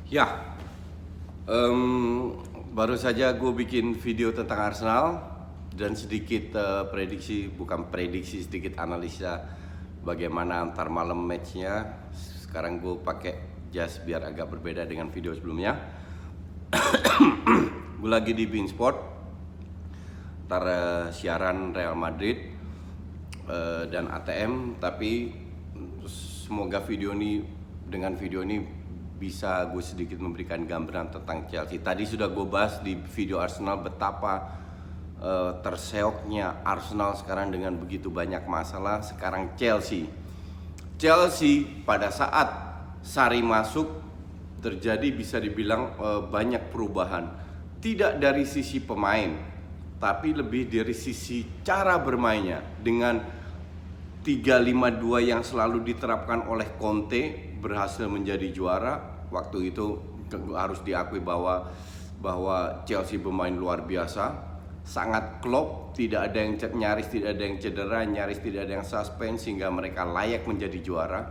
Ya, baru saja gue bikin video tentang Arsenal dan sedikit sedikit analisa bagaimana antar malam matchnya. Sekarang gue pakai jas biar agak berbeda dengan video sebelumnya. Gue lagi di beIN Sport, antara siaran Real Madrid dan ATM, tapi semoga dengan video ini bisa gue sedikit memberikan gambaran tentang Chelsea. Tadi sudah gue bahas di video Arsenal betapa terseoknya Arsenal sekarang dengan begitu banyak masalah. Sekarang Chelsea pada saat Sarri masuk terjadi bisa dibilang banyak perubahan, tidak dari sisi pemain tapi lebih dari sisi cara bermainnya. Dengan 3-5-2 yang selalu diterapkan oleh Conte berhasil menjadi juara. Waktu itu harus diakui bahwa Chelsea bermain luar biasa, sangat klop, tidak ada yang nyaris tidak ada yang cedera, nyaris tidak ada yang suspend, sehingga mereka layak menjadi juara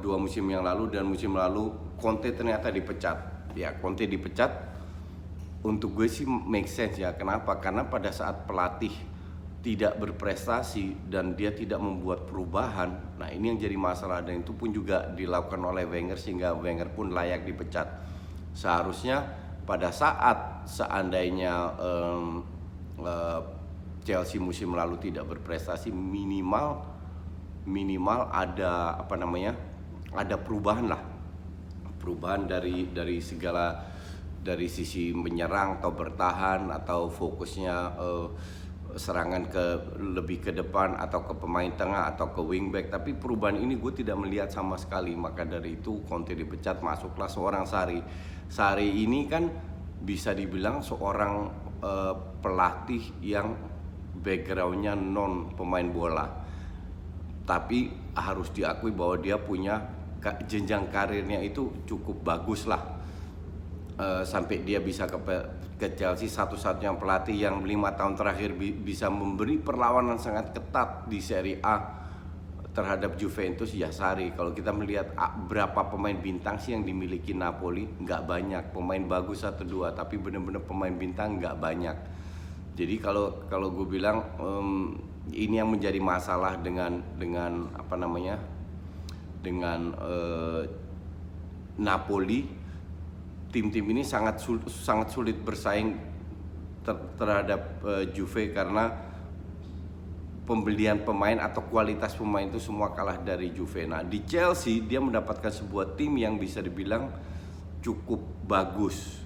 dua musim yang lalu. Dan musim lalu Conte ternyata dipecat. Ya, Conte dipecat untuk gue sih make sense ya. Kenapa? Karena pada saat pelatih tidak berprestasi dan dia tidak membuat perubahan, nah ini yang jadi masalah. Dan itu pun juga dilakukan oleh Wenger, sehingga Wenger pun layak dipecat. Seharusnya pada saat seandainya Chelsea musim lalu tidak berprestasi, minimal ada ada perubahan lah, perubahan dari segala, dari sisi menyerang atau bertahan, atau fokusnya serangan lebih ke depan, atau ke pemain tengah, atau ke wingback. Tapi perubahan ini gue tidak melihat sama sekali. Maka dari itu Conte dipecat, masuklah seorang Sarri. Sarri ini kan bisa dibilang seorang pelatih yang backgroundnya non pemain bola, tapi harus diakui bahwa dia punya jenjang karirnya itu cukup bagus lah. Sampai dia bisa ke Chelsea, satu-satunya pelatih yang 5 tahun terakhir bisa memberi perlawanan sangat ketat di Serie A terhadap Juventus, ya Sarri. Kalau kita melihat berapa pemain bintang sih yang dimiliki Napoli, nggak banyak. Pemain bagus 1-2, tapi benar-benar pemain bintang nggak banyak. Jadi kalau gue bilang ini yang menjadi masalah dengan Napoli. Tim-tim ini sangat sulit bersaing terhadap Juve, karena pembelian pemain atau kualitas pemain itu semua kalah dari Juve. Nah, di Chelsea dia mendapatkan sebuah tim yang bisa dibilang cukup bagus.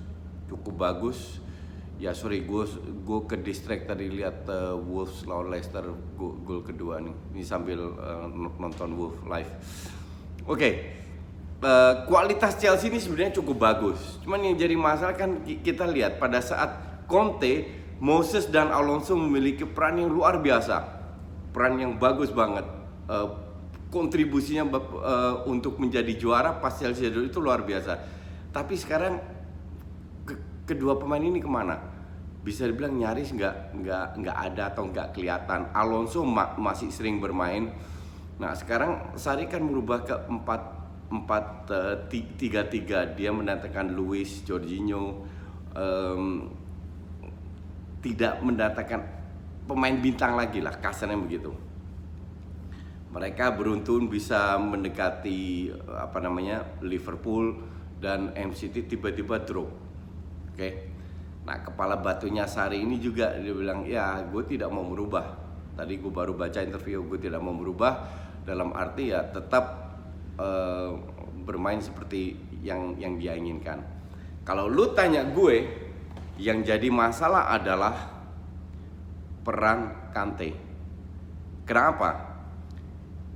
Ya sorry, gue ke distract tadi lihat Wolves lawan Leicester, gol kedua nih. Ini sambil nonton Wolves live. Oke. Kualitas Chelsea ini sebenarnya cukup bagus. Cuman yang jadi masalah kan kita lihat pada saat Conte, Moses dan Alonso memiliki peran yang luar biasa, peran yang bagus banget. Kontribusinya untuk menjadi juara pas Chelsea itu luar biasa. Tapi sekarang kedua pemain ini kemana? Bisa dibilang nyaris nggak ada atau nggak kelihatan. Alonso masih sering bermain. Nah sekarang Sarri kan merubah ke 4-3-3. Dia mendatangkan Luis, Jorginho, tidak mendatangkan pemain bintang lagi lah, kasarnya begitu. Mereka beruntun bisa mendekati Liverpool dan MCT, tiba-tiba drop. Oke. Nah, kepala batunya Sarri ini juga dia bilang, ya gue tidak mau merubah. Tadi gue baru baca interview, gue tidak mau merubah dalam arti ya tetap bermain seperti yang dia inginkan. Kalau lu tanya gue, yang jadi masalah adalah peran Kante. Kenapa?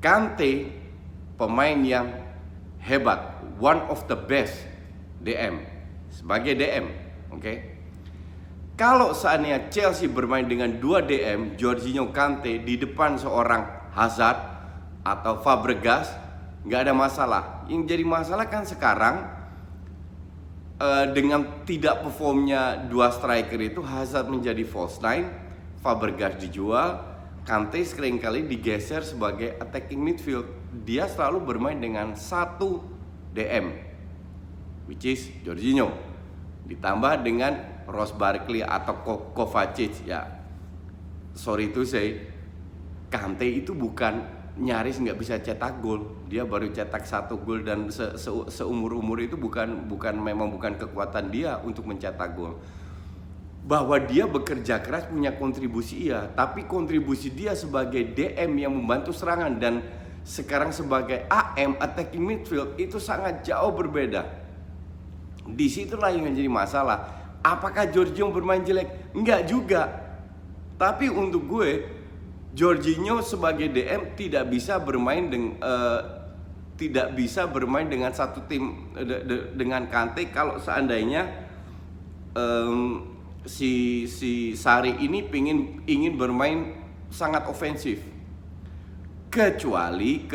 Kante pemain yang hebat, one of the best DM, sebagai DM, oke? Kalau seandainya Chelsea bermain dengan 2 DM, Jorginho, Kante, di depan seorang Hazard atau Fabregas, nggak ada masalah. Yang jadi masalah kan sekarang dengan tidak performnya 2 striker itu, Hazard menjadi false nine, Fabregas dijual, Kante seringkali digeser sebagai attacking midfield. Dia selalu bermain dengan 1 DM. which is Jorginho, ditambah dengan Ross Barkley atau Kovacic. Ya, sorry to say, Kante itu bukan nyaris nggak bisa cetak gol. Dia baru cetak 1 gol dan seumur-umur itu bukan kekuatan dia untuk mencetak gol. Bahwa dia bekerja keras, punya kontribusi iya, tapi kontribusi dia sebagai DM yang membantu serangan dan sekarang sebagai AM, attacking midfield, itu sangat jauh berbeda. Disitulah yang menjadi masalah. Apakah Jorginho bermain jelek? Enggak juga. Tapi untuk gue, Jorginho sebagai DM tidak bisa bermain dengan satu tim dengan Kante kalau seandainya si Sarri ini ingin bermain sangat ofensif. Kecuali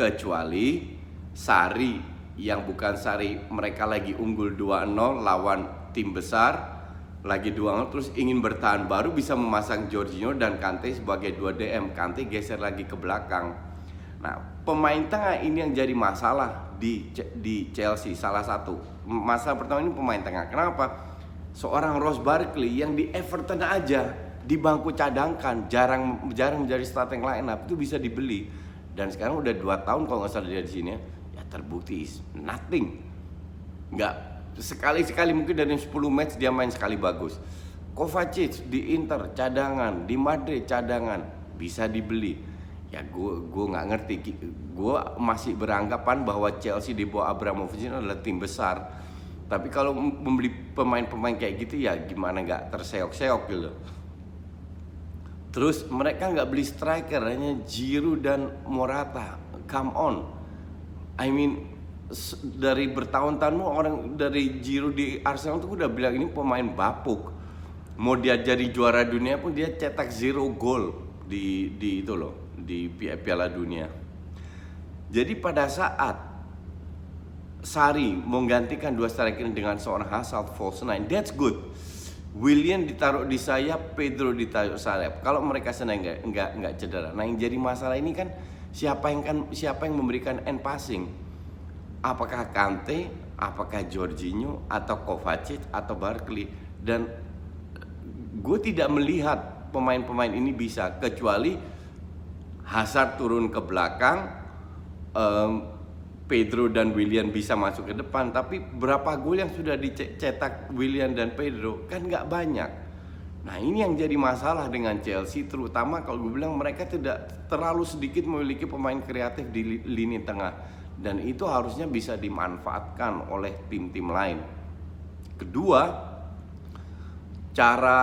Sarri yang bukan Sarri, mereka lagi unggul 2-0 lawan tim besar, lagi 2-0 terus ingin bertahan, baru bisa memasang Jorginho dan Kante sebagai 2 DM. Kante geser lagi ke belakang. Nah, pemain tengah ini yang jadi masalah di Chelsea. Salah satu masalah pertama ini pemain tengah. Kenapa? Seorang Ross Barkley yang di Everton aja di bangku cadangkan, jarang menjadi starting line up, itu bisa dibeli. Dan sekarang udah 2 tahun kalau nggak salah dia di sini ya, terbukti is nothing. Nggak, sekali mungkin dari 10 match dia main sekali bagus. Kovacic di Inter cadangan, di Madrid cadangan, bisa dibeli. Ya gue nggak ngerti. Gue masih beranggapan bahwa Chelsea di bawah Abramovich ini adalah tim besar. Tapi kalau membeli pemain-pemain kayak gitu ya gimana nggak terseok-seok gitu. Terus mereka nggak beli striker, hanya Giroud dan Morata. Come on, I mean dari bertahun-tahun orang dari Giroud di Arsenal tuh udah bilang ini pemain bapuk. Mau dia jadi juara dunia pun dia cetak 0 gol di itu loh, di Piala Dunia. Jadi pada saat Sarri menggantikan 2 striker dengan seorang Hazard false 9, that's good. Willian ditaruh di sayap, Pedro ditaruh sayap. Kalau mereka senang nggak cedera. Nah, yang jadi masalah ini kan siapa yang memberikan end passing? Apakah Kante, apakah Jorginho, atau Kovacic, atau Barkley? Dan gue tidak melihat pemain-pemain ini bisa, kecuali Hazard turun ke belakang, Pedro dan Willian bisa masuk ke depan. Tapi berapa gol yang sudah dicetak Willian dan Pedro kan nggak banyak. Nah, ini yang jadi masalah dengan Chelsea, terutama kalau gue bilang mereka tidak terlalu sedikit memiliki pemain kreatif di lini tengah, dan itu harusnya bisa dimanfaatkan oleh tim-tim lain. Kedua, cara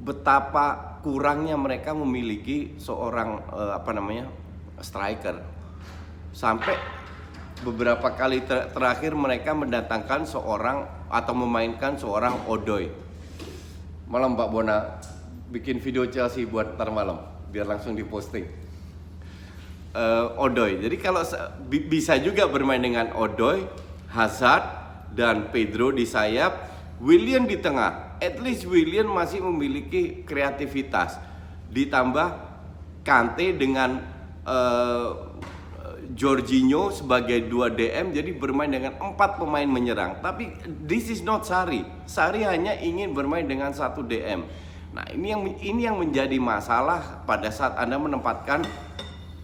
betapa kurangnya mereka memiliki seorang striker. Sampai beberapa kali terakhir mereka mendatangkan seorang atau memainkan seorang Odoi. Malam Mbak Bona bikin video Chelsea buat ntar malam biar langsung diposting. Odoi. Jadi kalau bisa juga bermain dengan Odoi, Hazard dan Pedro di sayap, Willian di tengah. At least Willian masih memiliki kreativitas. Ditambah Kante dengan Jorginho sebagai 2 DM, jadi bermain dengan 4 pemain menyerang. Tapi this is not Sarri. Sarri hanya ingin bermain dengan 1 DM. Nah, ini yang menjadi masalah pada saat Anda menempatkan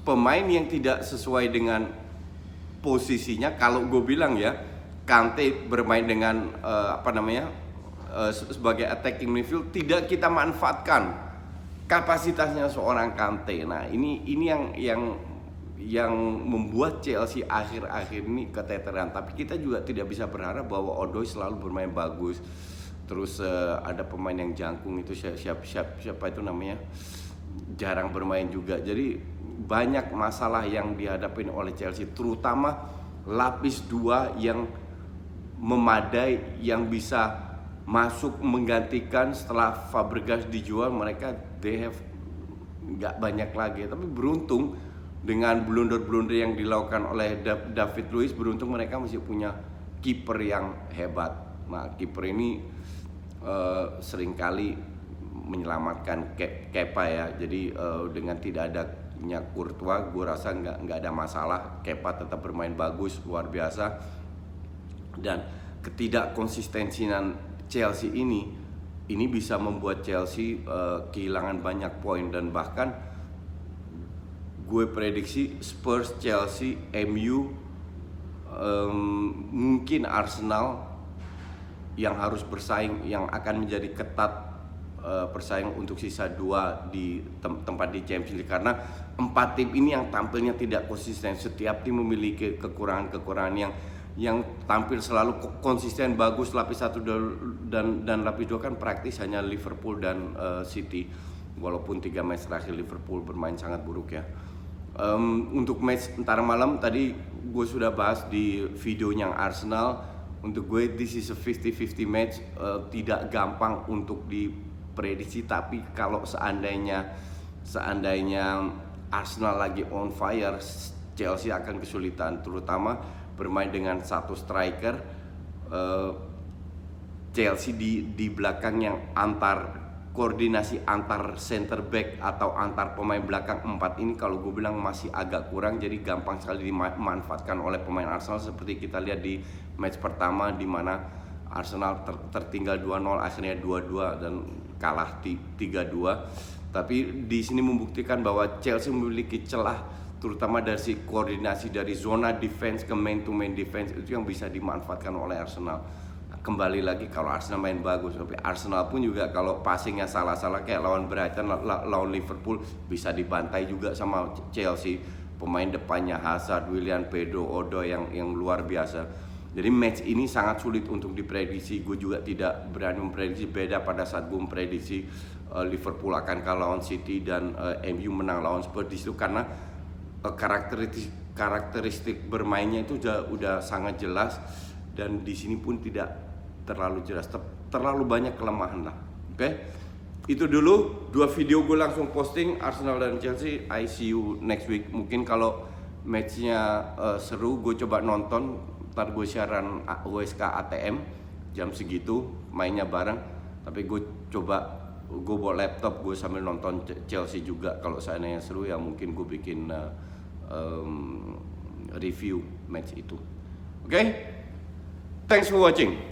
pemain yang tidak sesuai dengan posisinya. Kalau gue bilang ya, Kante bermain dengan sebagai attacking midfield, tidak kita manfaatkan kapasitasnya seorang Kante. Nah, ini yang membuat Chelsea akhir-akhir ini keteteran. Tapi kita juga tidak bisa berharap bahwa Odoi selalu bermain bagus. Terus ada pemain yang jangkung itu siapa itu namanya, jarang bermain juga. Jadi banyak masalah yang dihadapi oleh Chelsea, terutama lapis 2 yang memadai, yang bisa masuk menggantikan setelah Fabregas dijual. Mereka nggak banyak lagi. Tapi beruntung dengan blunder-blunder yang dilakukan oleh David Luiz, beruntung mereka masih punya kiper yang hebat. Nah, kiper ini seringkali menyelamatkan Kepa ya. Jadi dengan tidak adanya Courtois, gue rasa nggak ada masalah. Kepa tetap bermain bagus, luar biasa. Dan ketidakkonsistensian Chelsea ini bisa membuat Chelsea kehilangan banyak poin, dan bahkan gue prediksi Spurs, Chelsea, MU, mungkin Arsenal yang harus bersaing, yang akan menjadi ketat persaing untuk sisa 2 di tempat di Champions League, karena 4 tim ini yang tampilnya tidak konsisten. Setiap tim memiliki kekurangan-kekurangan yang tampil selalu konsisten bagus. Lapis 1 dan lapis 2 kan praktis hanya Liverpool dan City, walaupun 3 match terakhir Liverpool bermain sangat buruk ya. Untuk match ntar malam tadi gue sudah bahas di videonya Arsenal. Untuk gue this is a 50-50 match, tidak gampang untuk diprediksi, tapi kalau seandainya Arsenal lagi on fire, Chelsea akan kesulitan, terutama bermain dengan satu striker. Chelsea di belakang yang koordinasi antar center back atau antar pemain belakang 4 ini kalau gue bilang masih agak kurang, jadi gampang sekali dimanfaatkan oleh pemain Arsenal, seperti kita lihat di match pertama di mana Arsenal tertinggal 2-0 akhirnya 2-2 dan kalah 3-2. Tapi di sini membuktikan bahwa Chelsea memiliki celah, terutama dari koordinasi dari zona defense ke man to man defense, itu yang bisa dimanfaatkan oleh Arsenal. Kembali lagi kalau Arsenal main bagus, tapi Arsenal pun juga kalau passingnya salah-salah kayak lawan Brighton, lawan Liverpool bisa dibantai juga sama Chelsea. Pemain depannya Hazard, Willian, Pedro, Odo yang luar biasa. Jadi match ini sangat sulit untuk diprediksi. Gue juga tidak berani memprediksi, beda pada saat gue memprediksi Liverpool akan kalah lawan City dan MU menang lawan Spurs, itu karena karakteristik bermainnya itu udah sangat jelas, dan di sini pun tidak terlalu jelas, terlalu banyak kelemahan lah. Oke? Itu dulu 2 video gue langsung posting Arsenal dan Chelsea. I see you next week. Mungkin kalau matchnya seru, gue coba nonton. Ntar gue siaran WSK ATM jam segitu, mainnya bareng. Tapi gue bawa laptop, gue sambil nonton Chelsea juga. Kalau seandainya seru ya mungkin gue bikin review match itu. Oke? Thanks for watching.